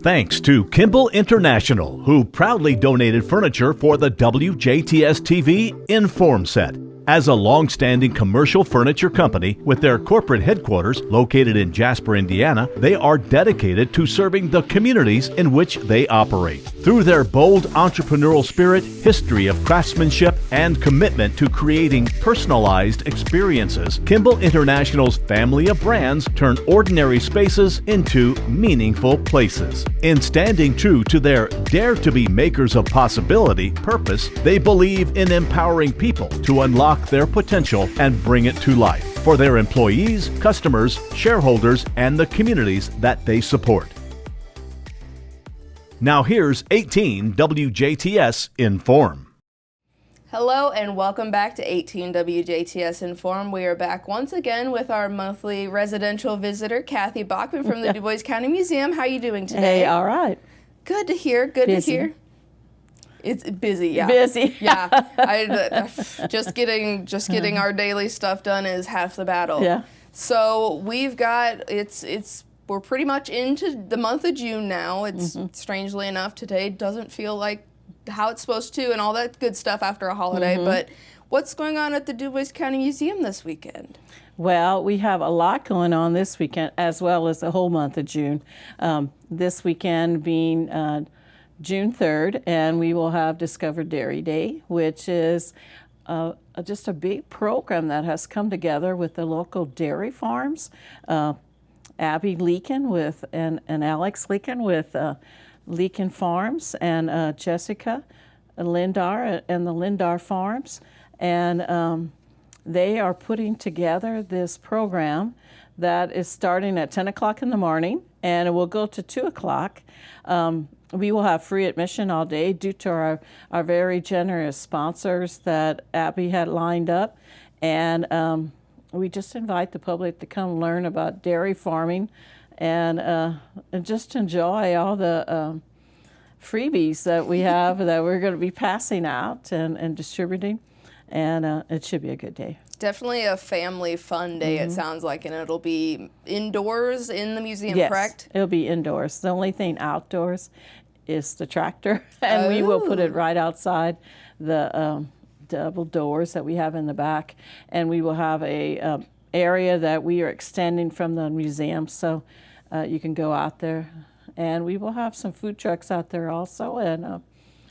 Thanks to Kimball International, who proudly donated furniture for the WJTS TV in.form set. As a long-standing commercial furniture company with their corporate headquarters located in Jasper, Indiana, they are dedicated to serving the communities in which they operate. Through their bold entrepreneurial spirit, history of craftsmanship, and commitment to creating personalized experiences, Kimball International's family of brands turn ordinary spaces into meaningful places. In standing true to their Dare to be Makers of Possibility purpose, they believe in empowering people to unlock their potential and bring it to life for their employees, customers, shareholders, and the communities that they support. Now here's 18 WJTS in.form. Hello and welcome back to 18 WJTS in.form. We are back once again with our monthly residential visitor, Kathy Bachman from the Dubois County Museum. How are you doing today? Hey, all right. Good to hear. Good Busy. to hear. It's busy, yeah. Busy. Yeah. Just getting our daily stuff done is half the battle. Yeah. So we've got we're pretty much into the month of June now. It's strangely enough today doesn't feel like how it's supposed to and all that good stuff after a holiday. But what's going on at the Dubois County Museum this weekend? Well, we have a lot going on this weekend as well as the whole month of June. This weekend being June 3rd, and we will have Discover Dairy Day, which is just a big program that has come together with the local dairy farms. Abby Leakin and Alex Leakin with Leakin Farms, and Jessica Lindar and the Lindar Farms. And they are putting together this program that is starting at 10 o'clock in the morning, and it will go to 2 o'clock. We will have free admission all day due to our very generous sponsors that Abby had lined up. And we just invite the public to come learn about dairy farming and just enjoy all the freebies that we have that we're going to be passing out and distributing. And it should be a good day. Definitely a family fun day, it sounds like, and it'll be indoors in the museum, Yes, correct? It'll be indoors. The only thing outdoors is the tractor, and we will put it right outside the double doors that we have in the back, and we will have a area that we are extending from the museum, so you can go out there, and we will have some food trucks out there also, and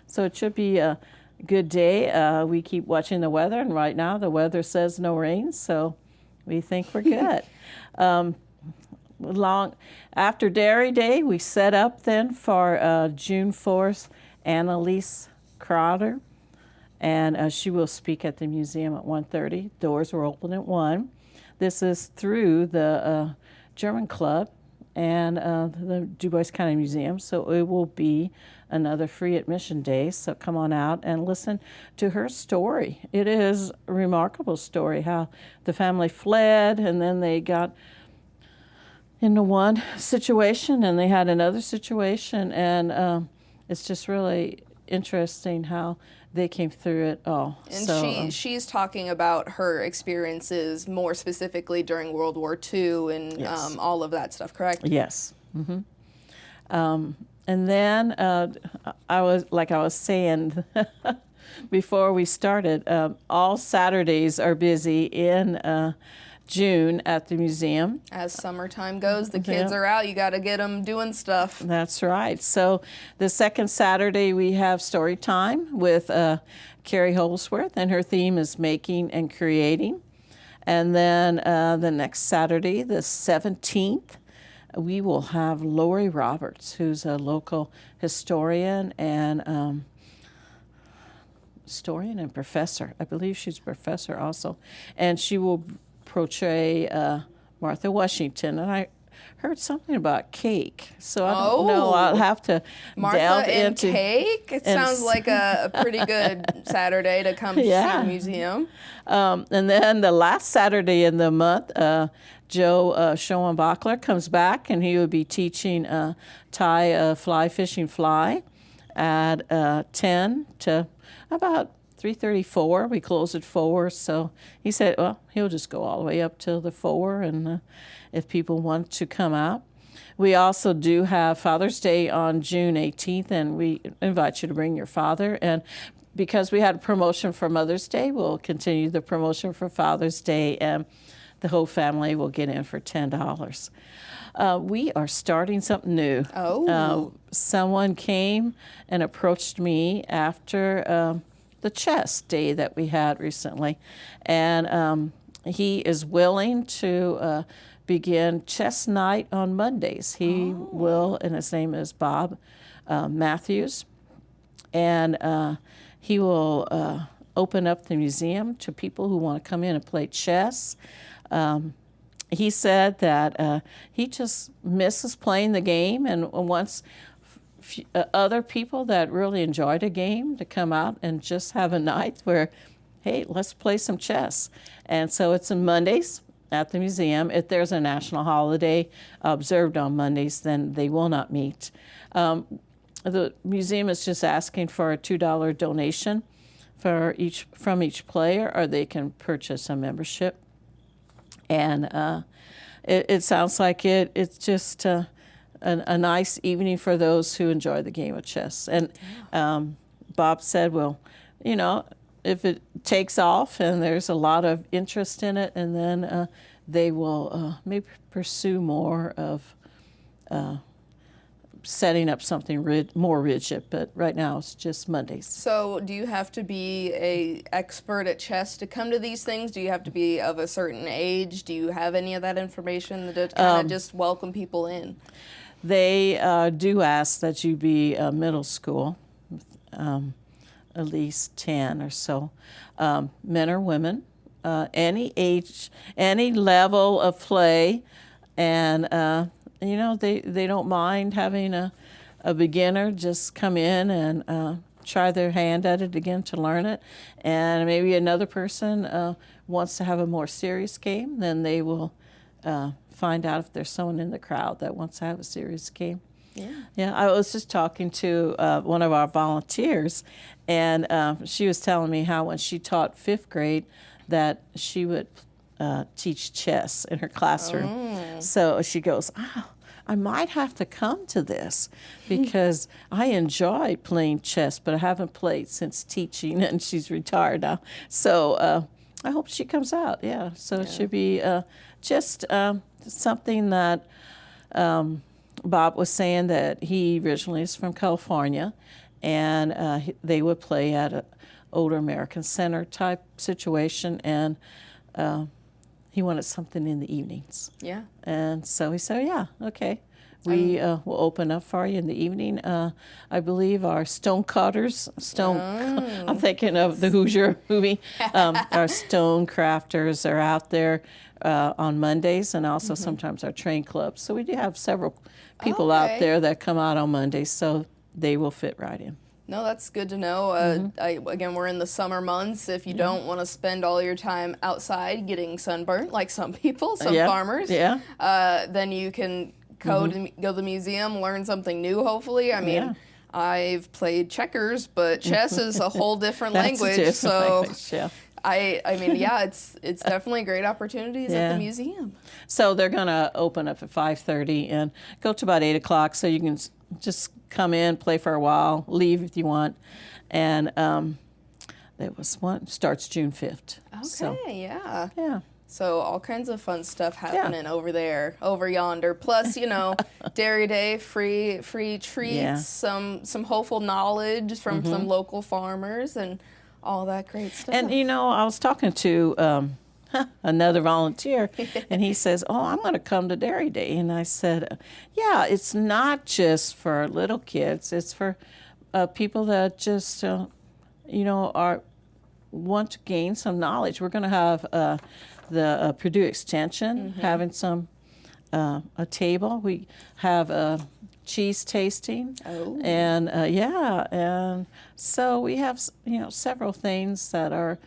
so it should be a good day. We keep watching the weather, and right now the weather says no rain, so we think we're good. Long after Dairy Day, we set up then for June 4th, Anneliese Krauter, and she will speak at the museum at 1:30. Doors will open at 1. This is through the German Club and the Dubois County Museum, so it will be another free admission day, so come on out and listen to her story. It is a remarkable story how the family fled and then they got into one situation and they had another situation, and it's just really interesting how they came through it all. And so, she's talking about her experiences more specifically during World War II and Yes. all of that stuff, correct? Yes. And then I was saying before we started, all Saturdays are busy in June at the museum. As summertime goes, the kids are out. You got to get them doing stuff. That's right. So the second Saturday we have story time with Carrie Holsworth, and her theme is making and creating. And then the next Saturday, the 17th, we will have Lori Roberts, who's a local historian and professor. I believe she's a professor also. And she will portray Martha Washington. And I heard something about cake, so I don't know. I'll have to Martha delve and into cake? It sounds like a pretty good Saturday to come see the museum. And then the last Saturday in the month, Joe Schoenbachler comes back, and he will be teaching Thai fly fishing fly at 10 to about 3:34. We close at 4, so he said, well, he'll just go all the way up till the 4, and if people want to come out. We also do have Father's Day on June 18th, and we invite you to bring your father. And because we had a promotion for Mother's Day, we'll continue the promotion for Father's Day, and the whole family will get in for $10. We are starting something new. Oh. Someone came and approached me after the chess day that we had recently, and he is willing to begin chess night on Mondays. He will, and his name is Bob Matthews, and he will open up the museum to people who want to come in and play chess. He said that he just misses playing the game and wants other people that really enjoyed a game to come out and just have a night where, hey, let's play some chess. And so it's on Mondays at the museum. If there's a national holiday observed on Mondays, then they will not meet. The museum is just asking for a $2 donation from each player, or they can purchase a membership. And it sounds like it's just a nice evening for those who enjoy the game of chess. And Bob said, well, you know, if it takes off and there's a lot of interest in it, and then they will maybe pursue more of setting up something more rigid, but right now it's just Mondays. So do you have to be a expert at chess to come to these things? Do you have to be of a certain age? Do you have any of that information to kind of just welcome people in? They do ask that you be middle school, at least 10 or so, men or women, any age, any level of play, and you know, they don't mind having a beginner just come in and try their hand at it again to learn it. And maybe another person wants to have a more serious game, then they will find out if there's someone in the crowd that wants to have a serious game. Yeah, I was just talking to one of our volunteers, and she was telling me how when she taught 5th grade that she would teach chess in her classroom. So she goes, I might have to come to this because I enjoy playing chess, but I haven't played since teaching, and she's retired now. So I hope she comes out, So it should be just something that Bob was saying, that he originally is from California, and they would play at an older American Center type situation, and he wanted something in the evenings. Yeah. And so he said, yeah, okay. We will open up for you in the evening. I believe our stone cutters, I'm thinking of the Hoosier movie. Our stone crafters are out there on Mondays, and also sometimes our train clubs. So we do have several people out there that come out on Mondays, so they will fit right in. No, that's good to know. Again, we're in the summer months. If you don't want to spend all your time outside getting sunburnt, like some people, some farmers, then you can go to the museum, learn something new, hopefully. I mean, I've played checkers, but chess is a whole different language. So I mean, it's definitely great opportunities at the museum. So they're going to open up at 5:30 and go to about 8 o'clock, so you can just come in, play for a while, leave if you want. And there was one, starts June 5th. Okay, so, yeah. So all kinds of fun stuff happening over there, over yonder. Plus, you know, Dairy Day, free treats, some hopeful knowledge from some local farmers, and all that great stuff. And, you know, I was talking to another volunteer, and he says, I'm going to come to Dairy Day. And I said, it's not just for little kids. It's for people that just, want to gain some knowledge. We're going to have the Purdue Extension having some a table. We have a cheese tasting, and and so we have several things that are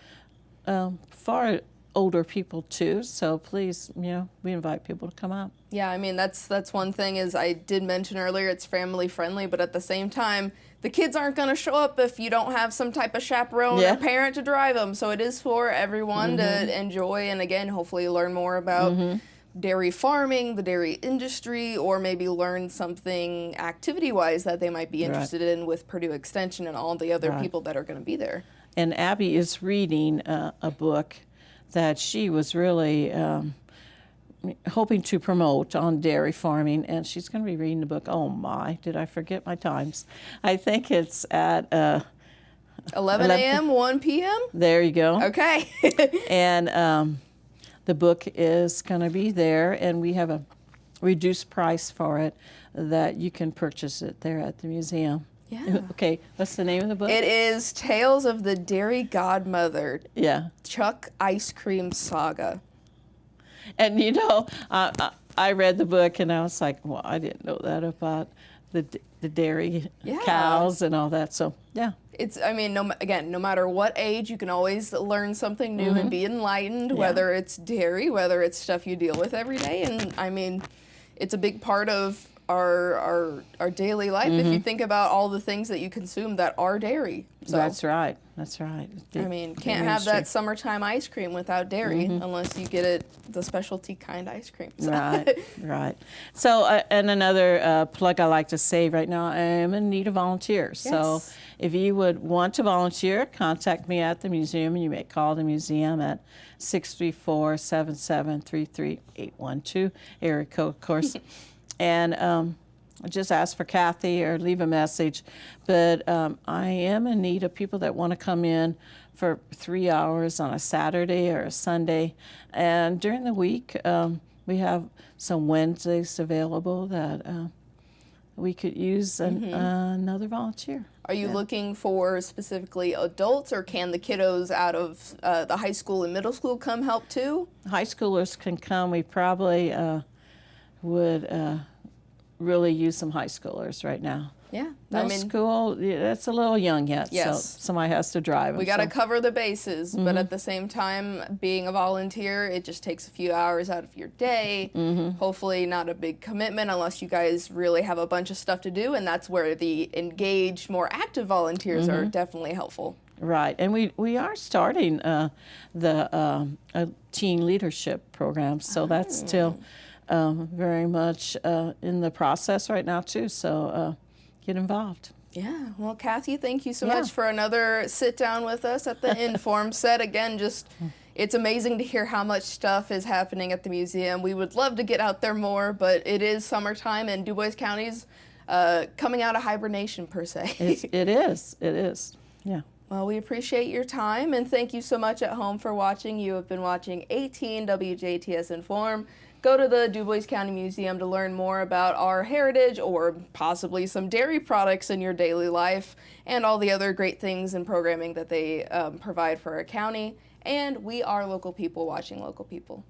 for older people too. So please, we invite people to come out. Yeah, I mean that's one thing is I did mention earlier it's family friendly, but at the same time the kids aren't going to show up if you don't have some type of chaperone or parent to drive them. So it is for everyone to enjoy and again hopefully learn more about dairy farming, the dairy industry, or maybe learn something activity-wise that they might be interested in with Purdue Extension and all the other people that are going to be there. And Abby is reading a book that she was really hoping to promote on dairy farming, and she's going to be reading the book. Oh my, did I forget my times? I think it's at 11 a.m., 1 p.m.? There you go. Okay. And the book is going to be there, and we have a reduced price for it that you can purchase it there at the museum. Yeah. Okay, what's the name of the book? It is Tales of the Dairy Godmother. Yeah. Chuck Ice Cream Saga. And you know, I read the book and I was like, well, I didn't know that about the dairy cows and all that. So, yeah. It's, I mean, no matter what age, you can always learn something new and be enlightened, whether it's dairy, whether it's stuff you deal with every day. And I mean, it's a big part of our daily life if you think about all the things that you consume that are dairy. So, That's right. That's right. I mean, can't have that summertime ice cream without dairy unless you get it the specialty kind ice cream. So. Right, right. So, and another plug I like to say right now, I am in need of volunteers. Yes. So if you would want to volunteer, contact me at the museum. You may call the museum at 634-7733812, area code, of course. And just ask for Kathy or leave a message. But I am in need of people that want to come in for 3 hours on a Saturday or a Sunday. And during the week, we have some Wednesdays available that we could use another volunteer. Are you looking for specifically adults, or can the kiddos out of the high school and middle school come help too? High schoolers can come. We probably would really use some high schoolers right now. Yeah. Middle school, that's a little young yet, Yes. so somebody has to drive them. We got to cover the bases, but at the same time, being a volunteer, it just takes a few hours out of your day. Hopefully not a big commitment unless you guys really have a bunch of stuff to do, and that's where the engaged, more active volunteers are definitely helpful. Right, and we are starting the teen leadership program, so that's still very much in the process right now too, so get involved. Yeah, well, Kathy, thank you so much for another sit down with us at the in.form set. Again, just it's amazing to hear how much stuff is happening at the museum. We would love to get out there more, but it is summertime and Dubois County's coming out of hibernation per se. It is, yeah. Well, we appreciate your time, and thank you so much at home for watching. You have been watching 18 WJTS in.form. Go to the Dubois County Museum to learn more about our heritage or possibly some dairy products in your daily life and all the other great things and programming that they provide for our county. And we are local people watching local people.